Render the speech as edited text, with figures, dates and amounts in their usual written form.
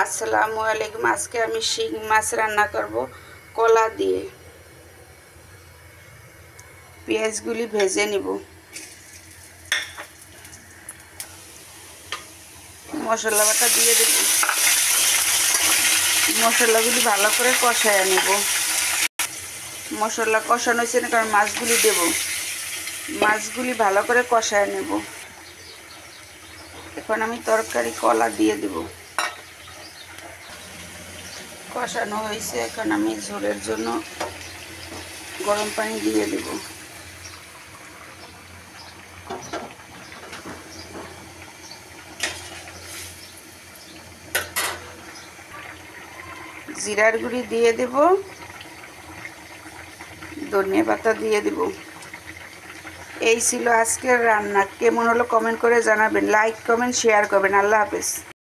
আসসালামু আলাইকুম। আজকে আমি শিং মাছ রান্না করব কলা দিয়ে। পেঁয়াজগুলি ভেজে নিব। মশলা বাটা দিয়ে দেব। মশলাগুলি ভালো করে কষায় নেব। মশলা কষানো হয়েছে না, কারণ মাছগুলি দেব। মাছগুলি ভালো করে কষায় নেব। এখন আমি তরকারি কলা দিয়ে দেব। কষানো হয়েছে, এখন আমি ঝোলের জন্য গরম পানি দিয়ে দেব। জিরার গুঁড়ি দিয়ে দেব, ধনিয়া পাতা দিয়ে দেব। এই ছিল আজকের রান্না। কেমন হলো কমেন্ট করে জানাবেন। লাইক কমেন্ট শেয়ার করবেন। আল্লাহ হাফেজ।